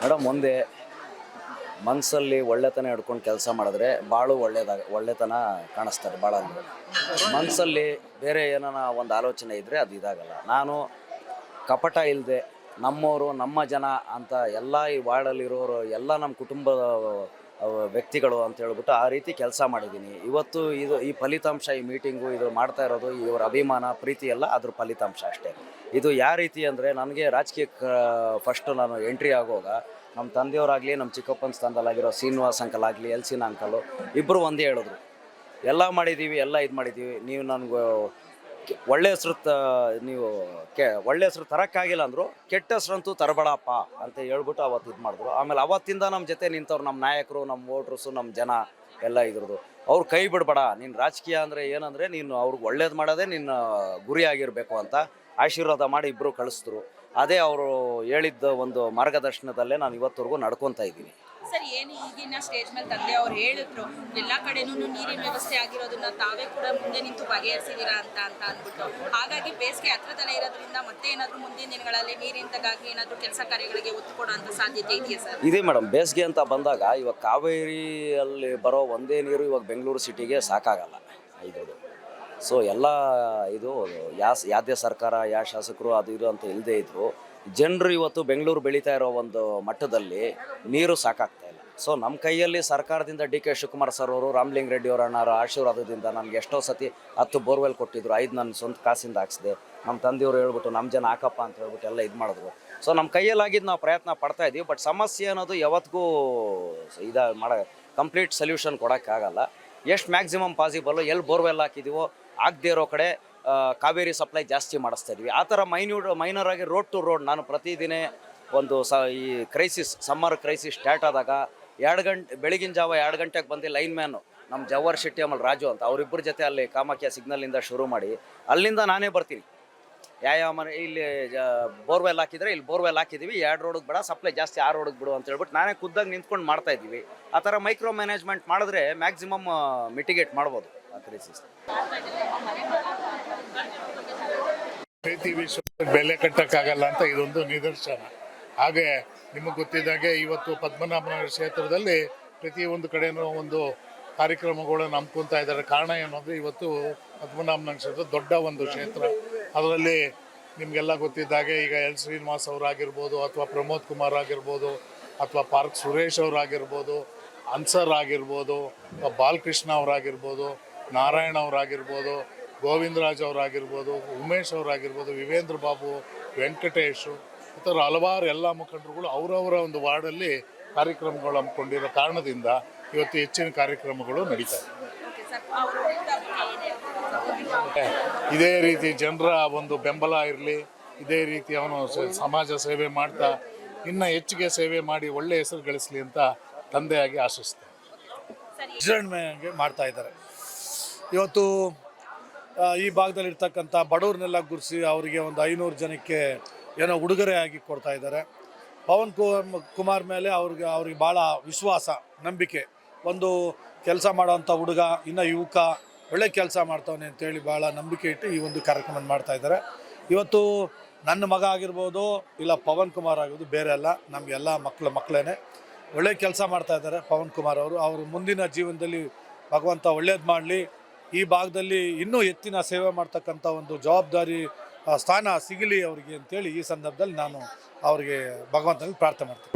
Madam, ಮುಂದೆ ಮನಸ್ಸಲ್ಲಿ ಒಳ್ಳೆತನ ಹಿಡ್ಕೊಂಡು ಕೆಲಸ ಮಾಡಿದ್ರೆ ಭಾಳ ಒಳ್ಳೆತನ ಕಾಣಿಸ್ತಾರೆ ಭಾಳ. ಮನಸ್ಸಲ್ಲಿ ಬೇರೆ ಏನಾನ ಒಂದು ಆಲೋಚನೆ ಇದ್ದರೆ ಅದು ಇದಾಗಲ್ಲ. ನಾನು ಕಪಟ ಇಲ್ಲದೆ ನಮ್ಮವರು ನಮ್ಮ ಜನ ಅಂತ ಎಲ್ಲ ಈ ವಾರ್ಡಲ್ಲಿರೋರು ಎಲ್ಲ ನಮ್ಮ ಕುಟುಂಬದ ವ್ಯಕ್ತಿಗಳು ಅಂತ ಹೇಳ್ಬಿಟ್ಟು ಆ ರೀತಿ ಕೆಲಸ ಮಾಡಿದ್ದೀನಿ. ಇವತ್ತು ಈ ಫಲಿತಾಂಶ, ಈ ಮೀಟಿಂಗು ಇದು ಮಾಡ್ತಾ ಇರೋದು ಇವರ ಅಭಿಮಾನ ಪ್ರೀತಿ ಎಲ್ಲ ಅದ್ರ ಫಲಿತಾಂಶ ಅಷ್ಟೇ. ಇದು ಯಾವ ರೀತಿ ಅಂದರೆ, ನನಗೆ ರಾಜಕೀಯಕ್ಕೆ ಫಸ್ಟು ನಾನು ಎಂಟ್ರಿ ಆಗುವಾಗ ನಮ್ಮ ತಂದೆಯವರಾಗಲಿ, ನಮ್ಮ ಚಿಕ್ಕಪ್ಪನ ಸ್ಥಾನದಲ್ಲಾಗಿರೋ ಶ್ರೀನಿವಾಸ್ ಅಂಕಲ್ ಆಗಲಿ, ಎಲ್ಸಿನ ಅಂಕಲು ಇಬ್ಬರು ಒಂದೇ ಹೇಳಿದ್ರು, ಎಲ್ಲ ಮಾಡಿದ್ದೀವಿ, ಎಲ್ಲ ಇದು ಮಾಡಿದ್ದೀವಿ, ನೀವು ನನಗೆ ಒಳ್ಳೆ ಹೆಸ್ರು ನೀವು ಒಳ್ಳೆ ಹೆಸ್ರು ತರೋಕ್ಕಾಗಿಲ್ಲ ಅಂದರು, ಕೆಟ್ಟ ಹೆಸ್ರಂತೂ ತರಬೇಡಪ್ಪ ಅಂತ ಹೇಳ್ಬಿಟ್ಟು ಅವತ್ತು ಇದು ಮಾಡಿದ್ರು. ಆಮೇಲೆ ಅವತ್ತಿಂದ ನಮ್ಮ ಜೊತೆ ನಿಂತವ್ರು ನಮ್ಮ ನಾಯಕರು, ನಮ್ಮ ವೋಟ್ರಸ್ಸು, ನಮ್ಮ ಜನ ಎಲ್ಲ ಇದ್ರದ್ದು. ಅವ್ರು ಕೈ ಬಿಡಬೇಡ, ನೀನು ರಾಜಕೀಯ ಅಂದರೆ ಏನಂದರೆ ನೀನು ಅವ್ರಿಗೆ ಒಳ್ಳೇದು ಮಾಡೋದೇ ನಿನ್ನ ಗುರಿಯಾಗಿರಬೇಕು ಅಂತ ಆಶೀರ್ವಾದ ಮಾಡಿ ಇಬ್ಬರು ಕಳಿಸಿದ್ರು. ಅದೇ ಅವರು ಹೇಳಿದ್ದ ಒಂದು ಮಾರ್ಗದರ್ಶನದಲ್ಲೇ ನಾನು ಇವತ್ತವರೆಗೂ ನಡ್ಕೊತಾ ಇದ್ದೀನಿ. ಸರ್, ಏನು ಈಗಿನ ಸ್ಟೇಜ್ ಮೇಲೆ ತಂದೆ ಅವ್ರು ಹೇಳಿದ್ರು, ಎಲ್ಲ ಕಡೆನೂ ನೀರಿನ ವ್ಯವಸ್ಥೆ ಆಗಿರೋದನ್ನ ತಾವೇ ಕೂಡ ಮುಂದೆ ನಿಂತು ಬಗೆಹರಿಸಿದ್ದೀರಾ ಅಂತ ಅಂದ್ಬಿಟ್ಟು, ಹಾಗಾಗಿ ಬೇಸಿಗೆ ಹತ್ರದಲ್ಲೇ ಇರೋದ್ರಿಂದ ಮತ್ತೆ ಏನಾದರೂ ಮುಂದಿನ ದಿನಗಳಲ್ಲಿ ನೀರಿನದಾಗಿ ಏನಾದರೂ ಕೆಲಸ ಕಾರ್ಯಗಳಿಗೆ ಒತ್ತು ಕೊಡೋ ಅಂತ ಸಾಧ್ಯತೆ ಇದೆಯಾ ಸರ್? ಇದೆ ಮೇಡಮ್. ಬೇಸಿಗೆ ಅಂತ ಬಂದಾಗ ಇವಾಗ ಕಾವೇರಿಯಲ್ಲಿ ಬರೋ ಒಂದೇ ನೀರು ಇವಾಗ ಬೆಂಗಳೂರು ಸಿಟಿಗೆ ಸಾಕಾಗಲ್ಲ ಇರೋದು. ಸೊ ಎಲ್ಲ ಇದು ಯಾವುದೇ ಸರ್ಕಾರ, ಯಾವ ಶಾಸಕರು ಅದು ಇದು ಅಂತ ಇಲ್ಲದೇ ಇದ್ದರು, ಜನರು ಇವತ್ತು ಬೆಂಗಳೂರು ಬೆಳೀತಾ ಇರೋ ಒಂದು ಮಟ್ಟದಲ್ಲಿ ನೀರು ಸಾಕಾಗ್ತಾ ಇಲ್ಲ. ಸೊ ನಮ್ಮ ಕೈಯಲ್ಲಿ ಸರ್ಕಾರದಿಂದ ಡಿ ಕೆ ಶಿವಕುಮಾರ್ ಸರ್ ಅವರು, ರಾಮಲಿಂಗ ರೆಡ್ಡಿ ಅವರ ಅಣ್ಣರ ಆಶೀರ್ವಾದದಿಂದ ನನಗೆ ಎಷ್ಟೋ ಸತಿ 10 ಬೋರ್ವೆಲ್ ಕೊಟ್ಟಿದ್ರು, 5 ನನ್ನ ಸ್ವಂತ ಕಾಸಿಂದ ಹಾಕ್ಸಿದೆ. ನಮ್ಮ ತಂದೆಯವರು ಹೇಳ್ಬಿಟ್ಟು ನಮ್ಮ ಜನ ಹಾಕಪ್ಪ ಅಂತ ಹೇಳ್ಬಿಟ್ಟು ಎಲ್ಲ ಇದು ಮಾಡಿದ್ರು. ಸೊ ನಮ್ಮ ಕೈಯಲ್ಲಾಗಿದ್ದು ನಾವು ಪ್ರಯತ್ನ ಪಡ್ತಾ ಇದ್ದೀವಿ. ಬಟ್ ಸಮಸ್ಯೆ ಅನ್ನೋದು ಯಾವತ್ತಿಗೂ ಕಂಪ್ಲೀಟ್ ಸೊಲ್ಯೂಷನ್ ಕೊಡೋಕ್ಕಾಗಲ್ಲ. ಎಷ್ಟು ಮ್ಯಾಕ್ಸಿಮಮ್ ಪಾಸಿಬಲ್ಲು ಎಲ್ಲಿ ಬೋರ್ವೆಲ್ ಹಾಕಿದ್ದೀವೋ ಆಗದೇ ಇರೋ ಕಡೆ ಕಾವೇರಿ ಸಪ್ಲೈ ಜಾಸ್ತಿ ಮಾಡಿಸ್ತಾ ಇದ್ವಿ. ಆ ಥರ ಮೈನರ್ ಆಗಿ ರೋಡ್ ಟು ರೋಡ್ ನಾನು ಪ್ರತಿದಿನ ಒಂದು ಈ ಸಮ್ಮರ್ ಕ್ರೈಸಿಸ್ ಸ್ಟಾರ್ಟ್ ಆದಾಗ ಬೆಳಗಿನ ಜಾವ 2 ಗಂಟೆಗೆ ಬಂದು ಲೈನ್ ಮ್ಯಾನು ನಮ್ಮ ಜವಾಹರ್ ಶೆಟ್ಟಿ ಆಮೇಲೆ ರಾಜು ಅಂತ ಅವರಿಬ್ಬರ ಜೊತೆ ಅಲ್ಲಿ ಕಾಮಾಖ್ಯ ಸಿಗ್ನಲಿಂದ ಶುರು ಮಾಡಿ ಅಲ್ಲಿಂದ ನಾನೇ ಬರ್ತೀನಿ. ಮನೆ ಇಲ್ಲಿ ಬೋರ್ವೆಲ್ ಹಾಕಿದರೆ ಇಲ್ಲಿ ಬೋರ್ವೆಲ್ ಹಾಕಿದ್ದೀವಿ, 2 ರೋಡಿಗೆ ಬೇಡ, ಸಪ್ಲೈ ಜಾಸ್ತಿ 6 ರೋಡಿಗೆ ಬಿಡು ಅಂತ ಹೇಳ್ಬಿಟ್ಟು ನಾನೇ ಖುದ್ದಾಗಿ ನಿಂತ್ಕೊಂಡು ಮಾಡ್ತಾ ಇದ್ದೀವಿ. ಆ ಥರ ಮೈಕ್ರೋ ಮ್ಯಾನೇಜ್ಮೆಂಟ್ ಮಾಡಿದ್ರೆ ಮ್ಯಾಕ್ಸಿಮಮ್ ಮಿಟಿಗೇಟ್ ಮಾಡ್ಬೋದು ಆ ಕ್ರೈಸಿಸ್. ಪ್ರೀತಿ ವಿಶ್ವ ಬೆಲೆ ಕಟ್ಟಕ್ಕಾಗಲ್ಲ ಅಂತ ಇದೊಂದು ನಿದರ್ಶನ. ಹಾಗೆ ನಿಮಗೆ ಗೊತ್ತಿದ್ದಾಗೆ ಇವತ್ತು ಪದ್ಮನಾಭನಗರ ಕ್ಷೇತ್ರದಲ್ಲಿ ಪ್ರತಿಯೊಂದು ಕಡೆನೂ ಒಂದು ಕಾರ್ಯಕ್ರಮಗಳನ್ನು ಹಮ್ಮಿಕೊಳ್ತಾ ಇದ್ದಾರೆ. ಕಾರಣ ಏನಂದರೆ, ಇವತ್ತು ಪದ್ಮನಾಭನಗರ ಕ್ಷೇತ್ರ ದೊಡ್ಡ ಒಂದು ಕ್ಷೇತ್ರ. ಅದರಲ್ಲಿ ನಿಮಗೆಲ್ಲ ಗೊತ್ತಿದ್ದಾಗೆ ಈಗ ಎಲ್ ಶ್ರೀನಿವಾಸ್ ಅವರಾಗಿರ್ಬೋದು, ಅಥವಾ ಪ್ರಮೋದ್ ಕುಮಾರ್ ಆಗಿರ್ಬೋದು, ಅಥವಾ ಪಾರ್ಕ್ ಸುರೇಶ್ ಅವರಾಗಿರ್ಬೋದು, ಅನ್ಸರ್ ಆಗಿರ್ಬೋದು, ಬಾಲಕೃಷ್ಣ ಅವರಾಗಿರ್ಬೋದು, ನಾರಾಯಣ ಅವರಾಗಿರ್ಬೋದು, ಗೋವಿಂದರಾಜ್ ಅವರಾಗಿರ್ಬೋದು, ಉಮೇಶ್ ಅವರಾಗಿರ್ಬೋದು, ವಿವೇಂದ್ರ ಬಾಬು, ವೆಂಕಟೇಶು, ಈ ಥರ ಹಲವಾರು ಎಲ್ಲ ಮುಖಂಡರುಗಳು ಅವರವರ ಒಂದು ವಾರ್ಡಲ್ಲಿ ಕಾರ್ಯಕ್ರಮಗಳು ಹಮ್ಮಿಕೊಂಡಿರೋ ಕಾರಣದಿಂದ ಇವತ್ತು ಹೆಚ್ಚಿನ ಕಾರ್ಯಕ್ರಮಗಳು ನಡೀತಾರೆ. ಇದೇ ರೀತಿ ಜನರ ಒಂದು ಬೆಂಬಲ ಇರಲಿ, ಇದೇ ರೀತಿ ಅವನು ಸಮಾಜ ಸೇವೆ ಮಾಡ್ತಾ ಇನ್ನು ಹೆಚ್ಚಿಗೆ ಸೇವೆ ಮಾಡಿ ಒಳ್ಳೆ ಹೆಸರು ಗಳಿಸಲಿ ಅಂತ ತಂದೆಯಾಗಿ ಆಶಿಸ್ತಾರೆ. ವಿಜೃಂಭಣೆಗೆ ಮಾಡ್ತಾ ಇದ್ದಾರೆ. ಇವತ್ತು ಈ ಭಾಗದಲ್ಲಿರ್ತಕ್ಕಂಥ ಬಡವ್ರನ್ನೆಲ್ಲ ಗುರುಸಿ ಅವರಿಗೆ ಒಂದು 500 ಜನಕ್ಕೆ ಏನೋ ಉಡುಗೊರೆ ಆಗಿ ಕೊಡ್ತಾ ಇದ್ದಾರೆ. ಪವನ್ ಕುಮಾರ್ ಮೇಲೆ ಅವ್ರಿಗೆ ಭಾಳ ವಿಶ್ವಾಸ, ನಂಬಿಕೆ. ಒಂದು ಕೆಲಸ ಮಾಡೋವಂಥ ಹುಡುಗ, ಇನ್ನು ಯುವಕ, ಒಳ್ಳೆ ಕೆಲಸ ಮಾಡ್ತಾವನೆ ಅಂತೇಳಿ ಭಾಳ ನಂಬಿಕೆ ಇಟ್ಟು ಈ ಒಂದು ಕಾರ್ಯಕ್ರಮ ಮಾಡ್ತಾ ಇದ್ದಾರೆ. ಇವತ್ತು ನನ್ನ ಮಗ ಆಗಿರ್ಬೋದು, ಇಲ್ಲ ಪವನ್ ಕುಮಾರ್ ಆಗಿರ್ಬೋದು, ಬೇರೆ ಅಲ್ಲ, ನಮಗೆಲ್ಲ ಮಕ್ಕಳೇನೆ. ಒಳ್ಳೆ ಕೆಲಸ ಮಾಡ್ತಾ ಇದ್ದಾರೆ ಪವನ್ ಕುಮಾರ್ ಅವರು ಮುಂದಿನ ಜೀವನದಲ್ಲಿ ಭಗವಂತ ಒಳ್ಳೇದು ಮಾಡಲಿ. ಈ ಭಾಗದಲ್ಲಿ ಇನ್ನೂ ಹೆಚ್ಚಿನ ಸೇವೆ ಮಾಡ್ತಕ್ಕಂಥ ಒಂದು ಜವಾಬ್ದಾರಿ ಸ್ಥಾನ ಸಿಗಲಿ ಅವರಿಗೆ ಅಂತೇಳಿ ಈ ಸಂದರ್ಭದಲ್ಲಿ ನಾನು ಅವರಿಗೆ ಭಗವಂತನಲ್ಲಿ ಪ್ರಾರ್ಥನೆ ಮಾಡ್ತೀನಿ.